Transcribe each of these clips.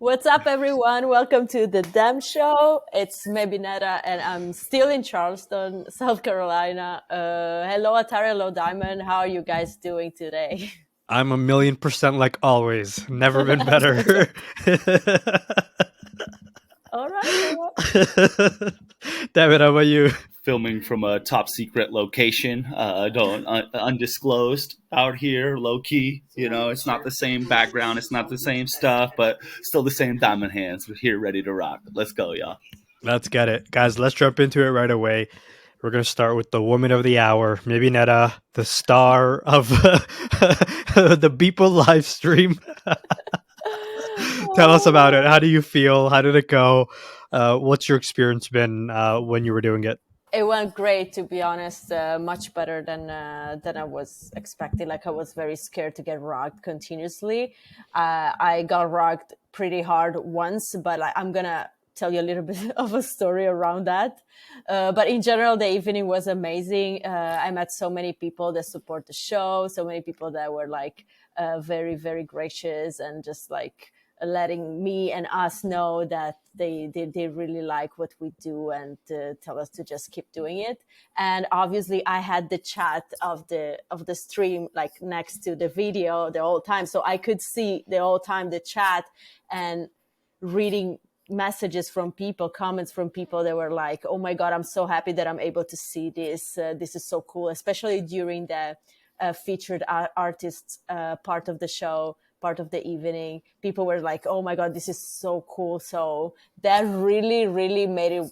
What's up, everyone? Welcome to the Dem Show. It's Mebinetta, and I'm still in Charleston, South Carolina. Hello, Atari. Hello, Diamond. How are you guys doing today? I'm 1,000,000% like always. Never been better. All right. David, how about you? Filming from a top secret location, undisclosed out here, low key. You know, it's not the same background, it's not the same stuff, but still the same diamond hands. We're here, ready to rock. Let's go, y'all. Let's get it. Guys, let's jump into it right away. We're going to start with the woman of the hour, Mebinetta, the star of the Beeple live stream. Tell us about it. How do you feel? How did it go? What's your experience been when you were doing it? It went great, to be honest. Much better than I was expecting. Like, I was very scared to get rocked continuously. I got rocked pretty hard once, but I'm gonna tell you a little bit of a story around that. But in general, the evening was amazing. I met so many people that support the show, so many people that were like very, very gracious and just like letting me and us know that they really like what we do and tell us to just keep doing it. And obviously I had the chat of the stream like next to the video the whole time, so I could see the whole time the chat and reading messages from people, comments from people that were like, oh my God, I'm so happy that I'm able to see this. This is so cool, especially during the featured artists part of the show, part of the evening. People were like, oh my God, this is so cool. So that really, really made it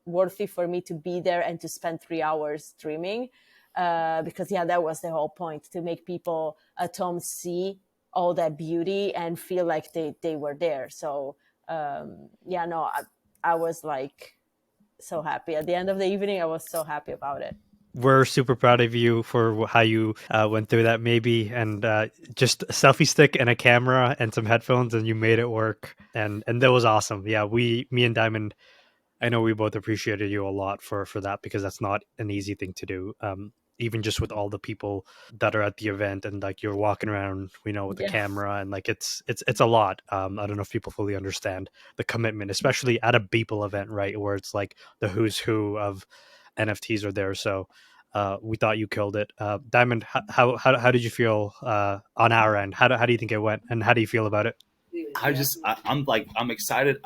worthy for me to be there and to spend 3 hours streaming. Because that was the whole point, to make people at home see all that beauty and feel like they were there. So I was like so happy. At the end of the evening, I was so happy about it. We're super proud of you for how you went through that, maybe, and just a selfie stick and a camera and some headphones, and you made it work. And that was awesome. Yeah, me and Diamond, I know we both appreciated you a lot for that, because that's not an easy thing to do. Even just with all the people that are at the event, and like you're walking around, with the camera, and like it's a lot. I don't know if people fully understand the commitment, especially at a Beeple event, right, where it's like the who's who of NFTs are there. So we thought you killed it. Diamond, how did you feel on our end? How do you think it went, and how do you feel about it? I'm excited.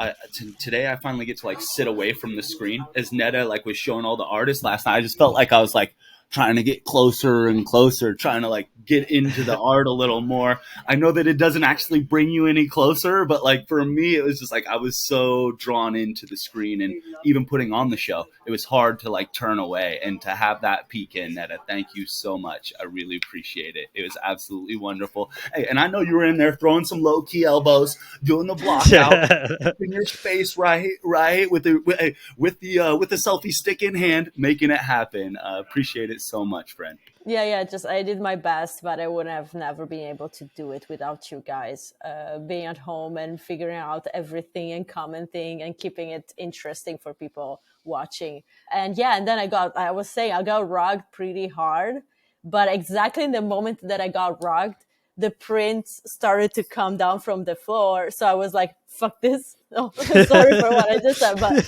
Today I finally get to like sit away from the screen, as Netta like was showing all the artists last night. I just felt like I was like trying to get closer and closer, trying to like get into the art a little more. I know that it doesn't actually bring you any closer, but like for me, it was just like I was so drawn into the screen, and even putting on the show, it was hard to like turn away. And to have that peek in, Netta, thank you so much. I really appreciate it. It was absolutely wonderful. Hey, and I know you were in there throwing some low key elbows, doing the block out in your space, right, with the selfie stick in hand, making it happen. Appreciate it so much, friend. Just I did my best, but I would have never been able to do it without you guys being at home and figuring out everything and commenting and keeping it interesting for people watching. And then I got rugged pretty hard, but exactly in the moment that I got rugged, the prints started to come down from the floor. So I was like, fuck this. Oh, sorry for what I just said, but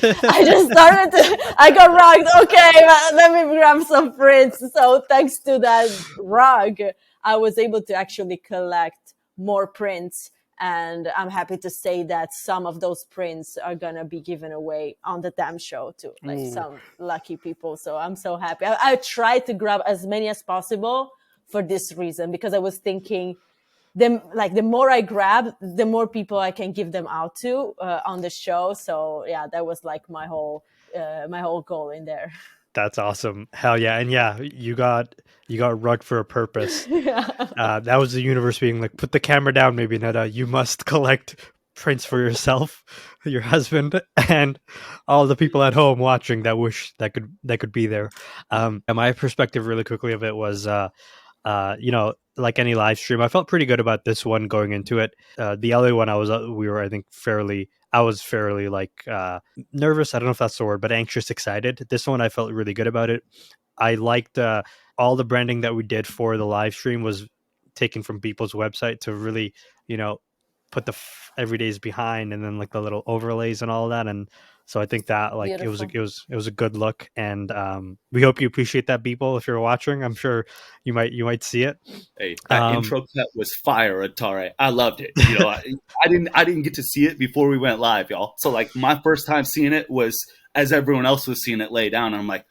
I got rugged. Okay, let me grab some prints. So thanks to that rug, I was able to actually collect more prints. And I'm happy to say that some of those prints are going to be given away on the damn show to like some lucky people. So I'm so happy. I tried to grab as many as possible for this reason, because I was thinking the more I grab, the more people I can give them out to on the show. So that was like my whole goal in there. That's awesome. Hell yeah. And you got rugged for a purpose. That was the universe being like, put the camera down, maybe, Netta. You must collect prints for yourself, your husband, and all the people at home watching that wish that could be there. And my perspective really quickly of it was like any live stream, I felt pretty good about this one going into it. The other one, I was fairly like nervous. I don't know if that's the word, but anxious, excited. This one, I felt really good about it. I liked all the branding that we did for the live stream was taken from Beeple's website to really, put the everydays behind, and then like the little overlays and all that. And so I think that like Beautiful. it was a good look, and we hope you appreciate that, people. If you're watching, I'm sure you might see it. Hey, that intro cut was fire, Atare. I loved it. You know, I didn't get to see it before we went live, y'all. So like my first time seeing it was as everyone else was seeing it lay down. And I'm like,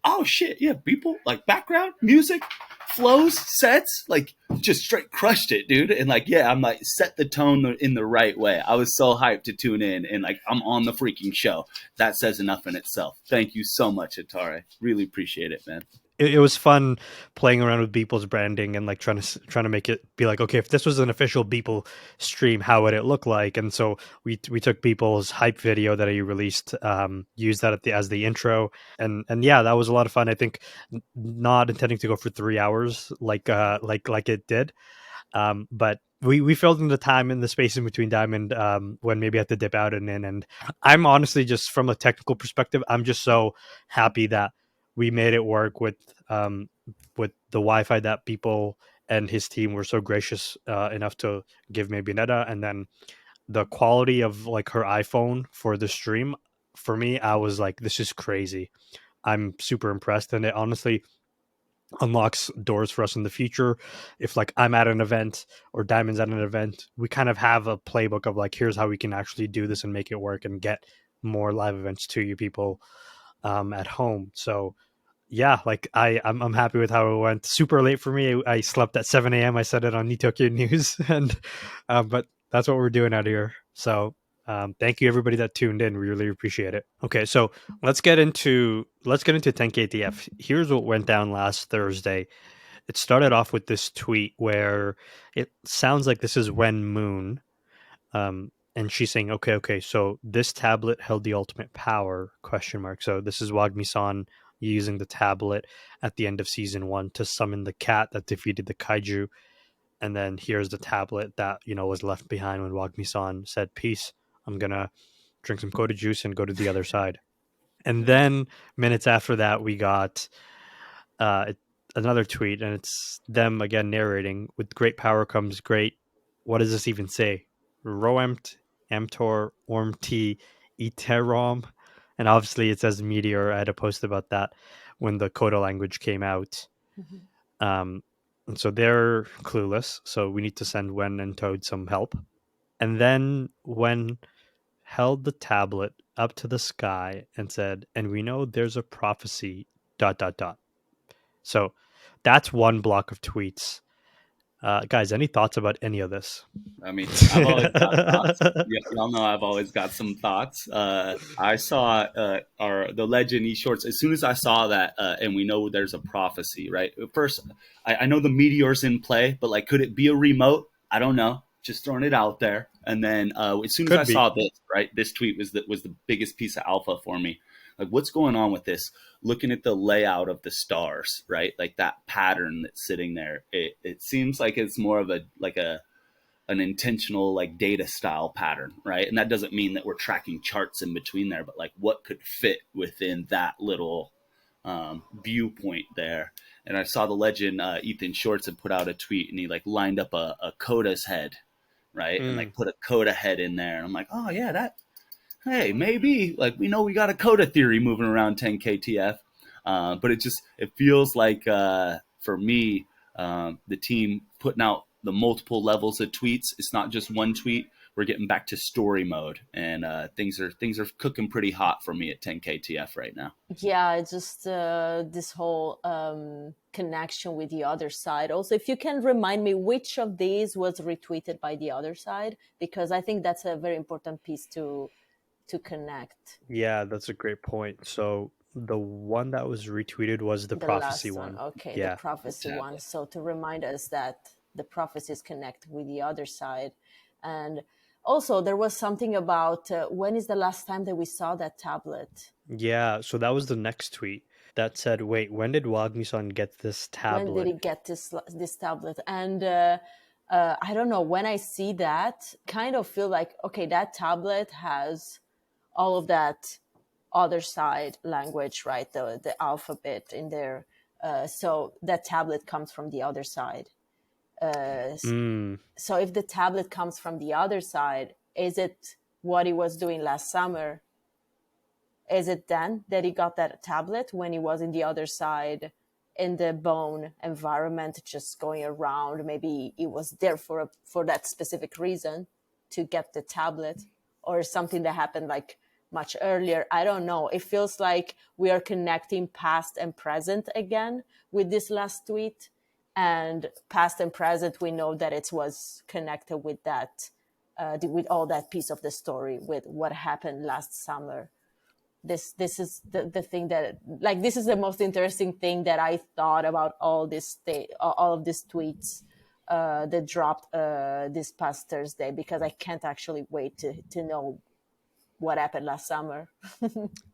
oh shit, yeah, people like background music, flows, sets, like just straight crushed it, dude. And like, yeah, I'm like set the tone in the right way. I was so hyped to tune in, and like I'm on the freaking show. That says enough in itself. Thank you so much, Atare. Really appreciate it, man. It was fun playing around with Beeple's branding and like trying to make it be like, okay, if this was an official Beeple stream, how would it look like? And so we took Beeple's hype video that he released, used that as the intro, and yeah, that was a lot of fun. I think not intending to go for 3 hours like it did, but we filled in the time in the space in between Diamond, when maybe I had to dip out and in. And I'm honestly, just from a technical perspective, I'm just so happy that we made it work with the Wi-Fi that people and his team were so gracious enough to give maybe Netta, and then the quality of like her iPhone for the stream. For me, I was like, this is crazy. I'm super impressed, and it honestly unlocks doors for us in the future. If like I'm at an event or Diamond's at an event, we kind of have a playbook of like, here's how we can actually do this and make it work and get more live events to you people at home. So yeah, like I'm happy with how it went. Super late for me. I slept at 7 a.m. I said it on Tokyo News, and but that's what we're doing out here. So thank you everybody that tuned in. We really appreciate it. Okay, so let's get into 10KTF. Here's what went down last Thursday. It started off with this tweet where it sounds like this is Wen Moon, and she's saying, okay, so this tablet held the ultimate power, question mark. So this is Wagmi-san using the tablet at the end of season 1 to summon the cat that defeated the kaiju. And then here's the tablet that, was left behind when Wagmi-san said, peace, I'm gonna drink some Koda juice and go to the other side. And then minutes after that, we got another tweet, and it's them again narrating, with great power comes great, what does this even say? Roemt, Amtor, Ormti, Iterom. And obviously it says Meteor. I had a post about that when the Coda language came out. And so they're clueless. So we need to send Wen and Toad some help. And then Wen held the tablet up to the sky and said, and we know there's a prophecy, ... So that's one block of tweets. Guys, any thoughts about any of this? I mean, I've always got thoughts. Y'all know I've always got some thoughts. I saw the Legend eShorts as soon as I saw that, and we know there's a prophecy, right? First, I know the meteor's in play, but like, could it be a remote? I don't know. Just throwing it out there. And then as soon as I saw this, right, this tweet was the biggest piece of alpha for me. Like, what's going on with this? Looking at the layout of the stars, right? Like that pattern that's sitting there. It seems like it's more of an intentional like data style pattern, right? And that doesn't mean that we're tracking charts in between there, but like what could fit within that little viewpoint there. And I saw the Legend Ethan Shorts had put out a tweet, and he like lined up a Coda's head, right? And like put a Coda head in there. And I'm like, oh yeah, hey, maybe like we know we got a Coda theory moving around 10KTF. But it feels like for me, the team putting out the multiple levels of tweets. It's not just one tweet. We're getting back to story mode, and things are cooking pretty hot for me at 10KTF right now. Yeah, it's just this whole connection with the other side. Also, if you can remind me which of these was retweeted by the other side, because I think that's a very important piece to connect. Yeah, that's a great point. So the one that was retweeted was the prophecy one. Okay, yeah. The prophecy one. So to remind us that the prophecies connect with the other side. And also there was something about when is the last time that we saw that tablet? Yeah, so that was the next tweet that said, wait, when did Wagmi-san get this tablet? When did he get this tablet? And I don't know, when I see that, kind of feel like, okay, that tablet has all of that other side language, right? The alphabet in there. So that tablet comes from the other side. So if the tablet comes from the other side, is it what he was doing last summer? Is it then that he got that tablet when he was in the other side in the bone environment, just going around? Maybe he was there for that specific reason to get the tablet, or something that happened like much earlier. I don't know. It feels like we are connecting past and present again with this last tweet. And past and present, we know that it was connected with that, with all that piece of the story, with what happened last summer. This is the thing that, like, this is the most interesting thing that I thought about all of these tweets that dropped this past Thursday, because I can't actually wait to know what happened last summer.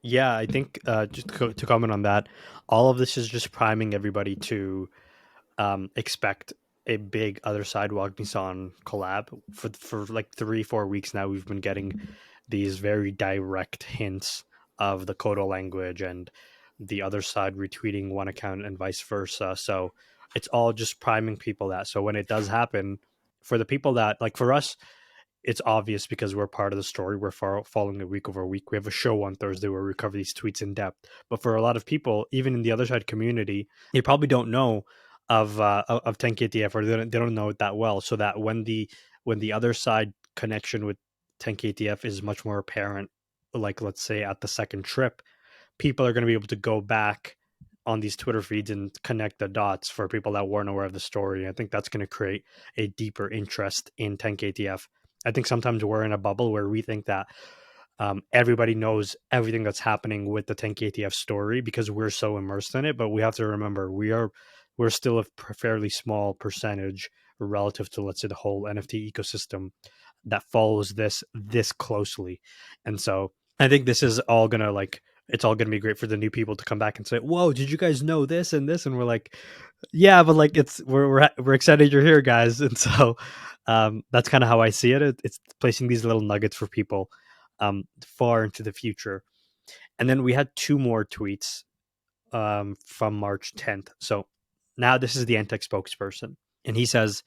Yeah, I think just to comment on that, all of this is just priming everybody to expect a big Otherside Walk Nissan collab. For like 3-4 weeks now, we've been getting these very direct hints of the Kodo language and the other side retweeting one account and vice versa. So it's all just priming people that. So when it does happen, for the people that, like, for us, it's obvious because we're part of the story. We're following it week over week. We have a show on Thursday where we cover these tweets in depth. But for a lot of people, even in the other side community, they probably don't know of 10KTF, or they don't know it that well. So that when the other side connection with 10KTF is much more apparent, like let's say at the second trip, people are going to be able to go back on these Twitter feeds and connect the dots for people that weren't aware of the story. I think that's going to create a deeper interest in 10KTF. I think sometimes we're in a bubble where we think that everybody knows everything that's happening with the 10KTF story because we're so immersed in it. But we have to remember we're still a fairly small percentage relative to, let's say, the whole NFT ecosystem that follows this closely. And so I think this is all gonna, like, it's all gonna be great for the new people to come back and say, "Whoa, did you guys know this and this?" And we're like, "Yeah, but like we're excited you're here, guys." And so that's kind of how I see it. It's placing these little nuggets for people far into the future. And then we had 2 more tweets from March 10th. So now this is the NTEC spokesperson, and he says,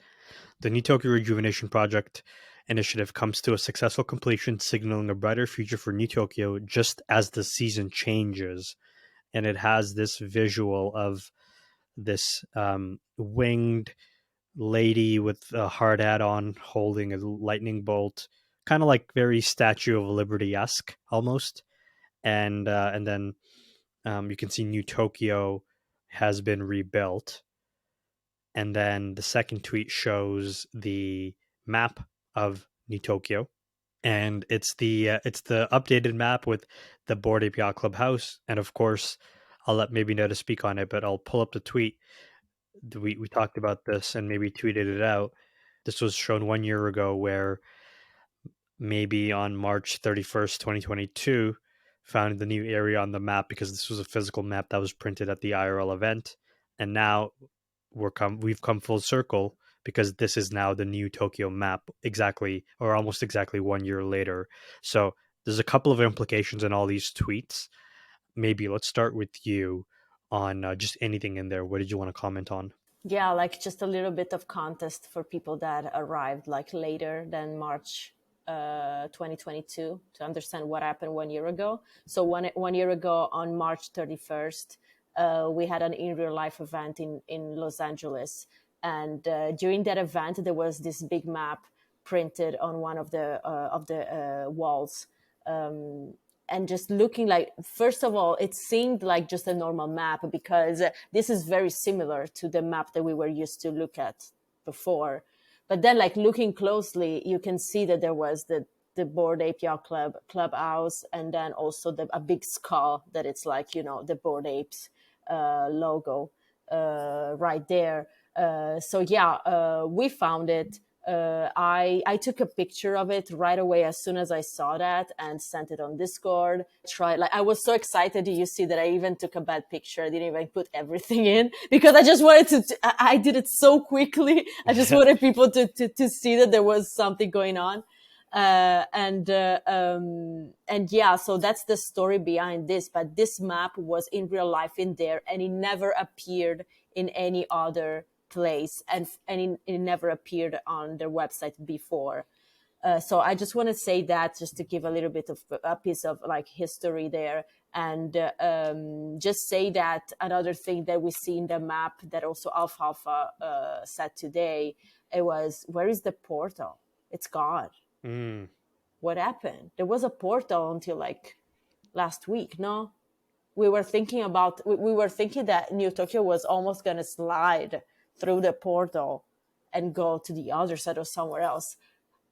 "The New Tokyo Rejuvenation Project initiative comes to a successful completion, signaling a brighter future for New Tokyo just as the season changes." And it has this visual of this winged lady with a hard hat on holding a lightning bolt, kind of like very Statue of Liberty-esque almost. And then you can see New Tokyo has been rebuilt. And then the second tweet shows the map of New Tokyo, and it's the updated map with the Bored Ape Yacht Clubhouse. And of course, I'll let maybe Neda speak on it, but I'll pull up the tweet. We talked about this and maybe tweeted it out. This was shown 1 year ago, where maybe on March 31st, 2022, found the new area on the map because this was a physical map that was printed at the IRL event. And now we've come full circle because this is now the new Tokyo map, exactly, or almost exactly 1 year later. So there's a couple of implications in all these tweets. Maybe let's start with you on just anything in there. What did you want to comment on? Yeah, like just a little bit of context for people that arrived like later than March 2022 to understand what happened 1 year ago. So one year ago on March 31st, we had an in real life event in Los Angeles. And during that event, there was this big map printed on one of the walls. And just looking like, first of all, it seemed like just a normal map, because this is very similar to the map that we were used to look at before. But then, like, looking closely, you can see that there was the Bored Ape Yacht Clubhouse, and then also a big skull that it's like, the Bored Apes logo right there. So yeah, we found it. I took a picture of it right away as soon as I saw that and sent it on Discord. I was so excited. You see that I even took a bad picture. I didn't even put everything in because I just wanted to. I did it so quickly. I just wanted people to see that there was something going on. And yeah, so that's the story behind this. But this map was in real life in there, and it never appeared in any other place, and it never appeared on their website before. So I just want to say that, just to give a little bit of a piece of like history there, and just say that another thing that we see in the map that also Alfalfa said today, it was, where is the portal? It's gone. What happened? There was a portal until like last week, no? We were thinking that New Tokyo was almost going to slide through the portal and go to the other side or somewhere else.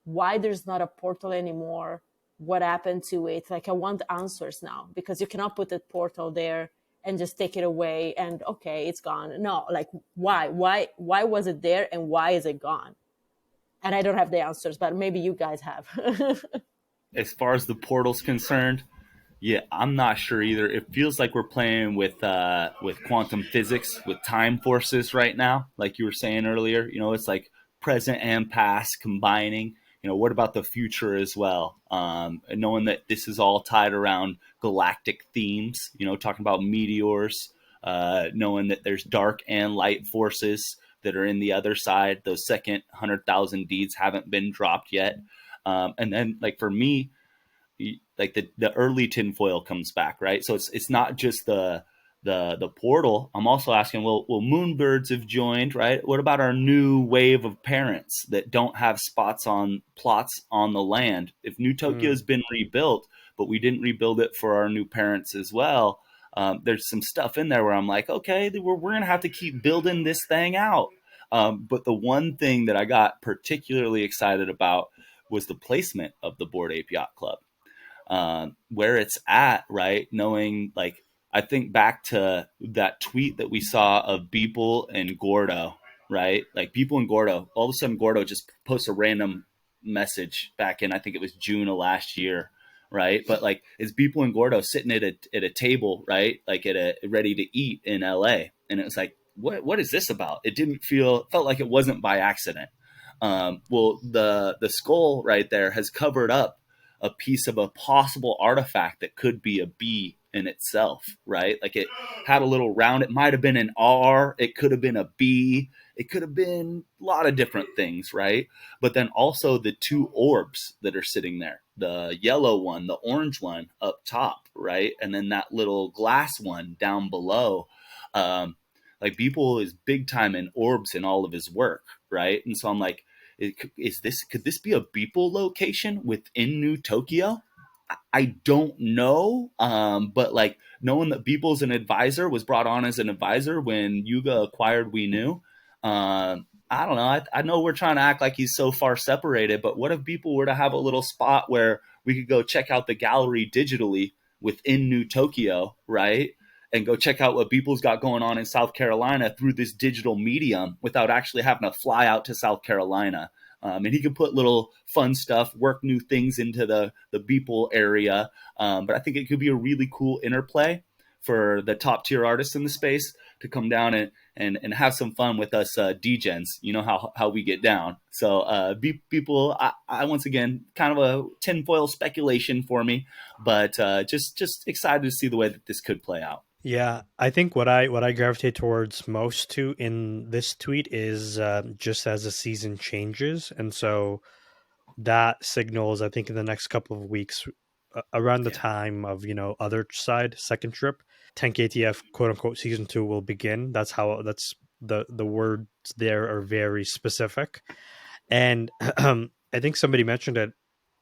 Why there's not a portal anymore? What happened to it? Like, I want answers now, because you cannot put a portal there and just take it away and okay, it's gone. No, like, why was it there and why is it gone? And I don't have the answers, but maybe you guys have. As far as the portal's concerned, yeah, I'm not sure either. It feels like we're playing with quantum physics, with time forces right now, like you were saying earlier. It's like present and past combining. What about the future as well? Knowing that this is all tied around galactic themes. Talking about meteors. Knowing that there's dark and light forces that are in the other side. Those second 100,000 deeds haven't been dropped yet. And then, like, for me, like the early tinfoil comes back, right? So it's not just the portal. I'm also asking, well, moonbirds have joined, right? What about our new wave of parents that don't have plots on the land? If New Tokyo has been rebuilt, but we didn't rebuild it for our new parents as well, there's some stuff in there where I'm like, okay, we're gonna have to keep building this thing out. But the one thing that I got particularly excited about was the placement of the Bored Ape Yacht Club. Where it's at, right? Knowing, like, I think back to that tweet that we saw of Beeple and Gordo, right? Like, Beeple and Gordo, all of a sudden Gordo just posts a random message back in, I think it was June of last year, right? But like, it's Beeple and Gordo sitting at a table, right? Like ready to eat in LA. And it was like, what is this about? It felt like it wasn't by accident. Well, the skull right there has covered up a piece of a possible artifact that could be a B in itself, right? Like, it had a little round. It might have been an R. It could have been a B. It could have been a lot of different things, right? But then also the two orbs that are sitting there, the yellow one, the orange one up top, right? And then that little glass one down below. Like, Beeple is big time in orbs in all of his work, right? And so I'm like, could this be a Beeple location within New Tokyo? I don't know. But like, knowing that Beeple's was brought on as an advisor when Yuga acquired We Knew. I don't know. I know we're trying to act like he's so far separated, but what if Beeple were to have a little spot where we could go check out the gallery digitally within New Tokyo, right? And go check out what Beeple's got going on in South Carolina through this digital medium without actually having to fly out to South Carolina. And he can put little fun stuff, work new things into the Beeple area. But I think it could be a really cool interplay for the top tier artists in the space to come down and have some fun with us degens. You know how we get down. So Beeple, I once again, kind of a tinfoil speculation for me, but just excited to see the way that this could play out. Yeah, I think what I gravitate towards most too in this tweet is just as the season changes, and so that signals, I think, in the next couple of weeks, around the time of Otherside second trip, 10KTF quote unquote season 2 will begin. That's the words there are very specific, and I think somebody mentioned it.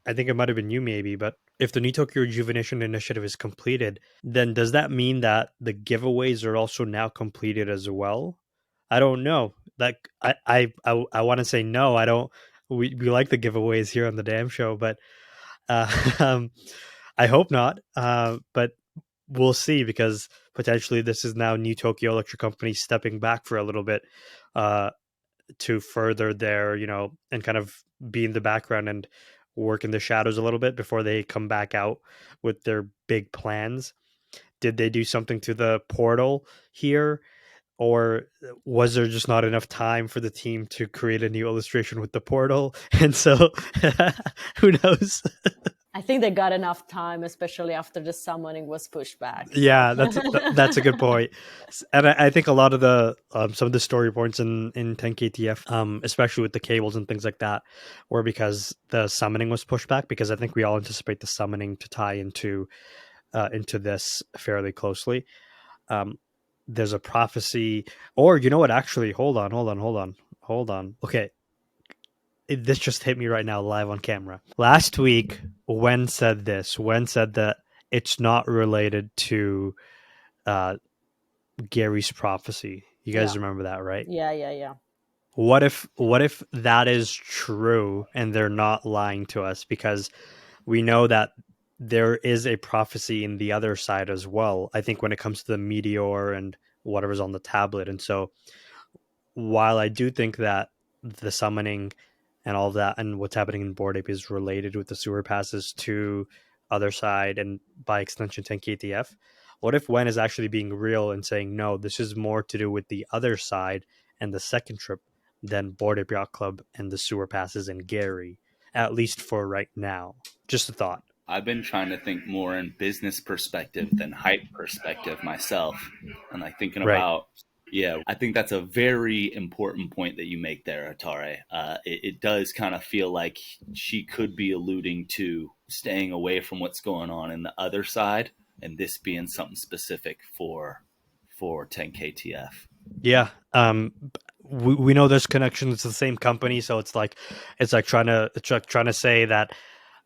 I think it might have been you, maybe, but if the New Tokyo Rejuvenation Initiative is completed, then does that mean that the giveaways are also now completed as well? I don't know. Like, I want to say no. I don't. We like the giveaways here on the Damn Show, but I hope not. But we'll see, because potentially this is now New Tokyo Electric Company stepping back for a little bit to further their, and kind of be in the background and work in the shadows a little bit before they come back out with their big plans. Did they do something to the portal here, or was there just not enough time for the team to create a new illustration with the portal? And so who knows? I think they got enough time, especially after the summoning was pushed back. So. Yeah, that's a good point. And I think a lot of the some of the story points in 10KTF, especially with the cables and things like that, were because the summoning was pushed back. Because I think we all anticipate the summoning to tie into this fairly closely. There's a prophecy, or you know what? Actually, hold on. Okay, this just hit me right now, live on camera. Last week, Wen said this. Wen said that it's not related to Gary's prophecy. You guys remember that, right? Yeah. What if that is true and they're not lying to us? Because we know that there is a prophecy in the other side as well. I think when it comes to the meteor and whatever's on the tablet. And so while I do think that the summoning and all of that and what's happening in Bored Ape is related with the sewer passes to Otherside and by extension 10KTF, what if Wen is actually being real and saying, no, this is more to do with the other side and the second trip than Bored Ape Yacht Club and the sewer passes in Gary, at least for right now? Just a thought. I've been trying to think more in business perspective than hype perspective myself, and like thinking Right. about, yeah, I think that's a very important point that you make there, Atare. It does kind of feel like she could be alluding to staying away from what's going on in the other side, and this being something specific for 10KTF. Yeah. We know there's connections to the same company, so it's like trying to say that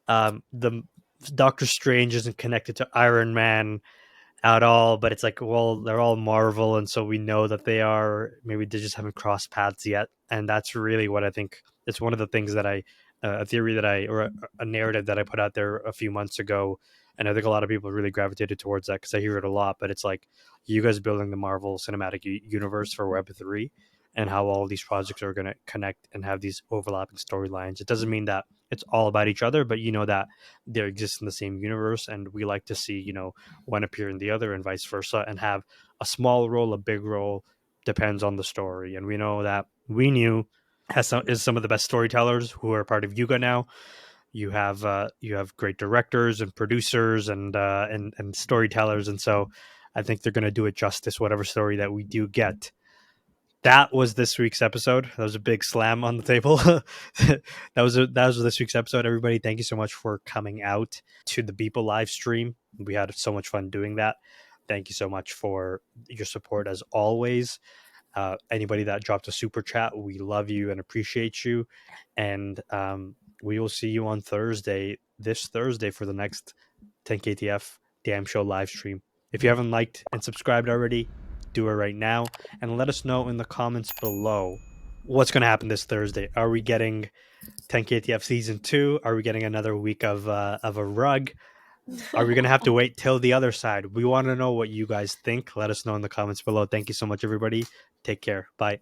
the Doctor Strange isn't connected to Iron Man at all, but it's like, well, they're all Marvel, and so we know that they are. Maybe they just haven't crossed paths yet, and that's really what I think. It's one of the things that a theory that or a narrative that I put out there a few months ago, and I think a lot of people really gravitated towards that because I hear it a lot. But it's like you guys building the Marvel Cinematic Universe for Web3, and how all these projects are going to connect and have these overlapping storylines. It doesn't mean that it's all about each other, but you know that they exist in the same universe, and we like to see one appear in the other and vice versa, and have a small role, a big role, depends on the story. And we know that We Knew is some of the best storytellers who are part of Yuga now. You have great directors and producers and storytellers, and so I think they're going to do it justice, whatever story that we do get. That was this week's episode. That was a big slam on the table. that was this week's episode. Everybody, thank you so much for coming out to the Beeple live stream. We had so much fun doing that. Thank you so much for your support as always. Anybody that dropped a super chat, we love you and appreciate you. And we will see you on this Thursday, for the next 10KTF Damn Show live stream. If you haven't liked and subscribed already, do it right now, and let us know in the comments below what's going to happen this Thursday. Are we getting 10KTF season 2? Are we getting another week of a rug? Are we going to have to wait till the other side? We want to know what you guys think. Let us know in the comments below. Thank you so much, everybody. Take care. Bye.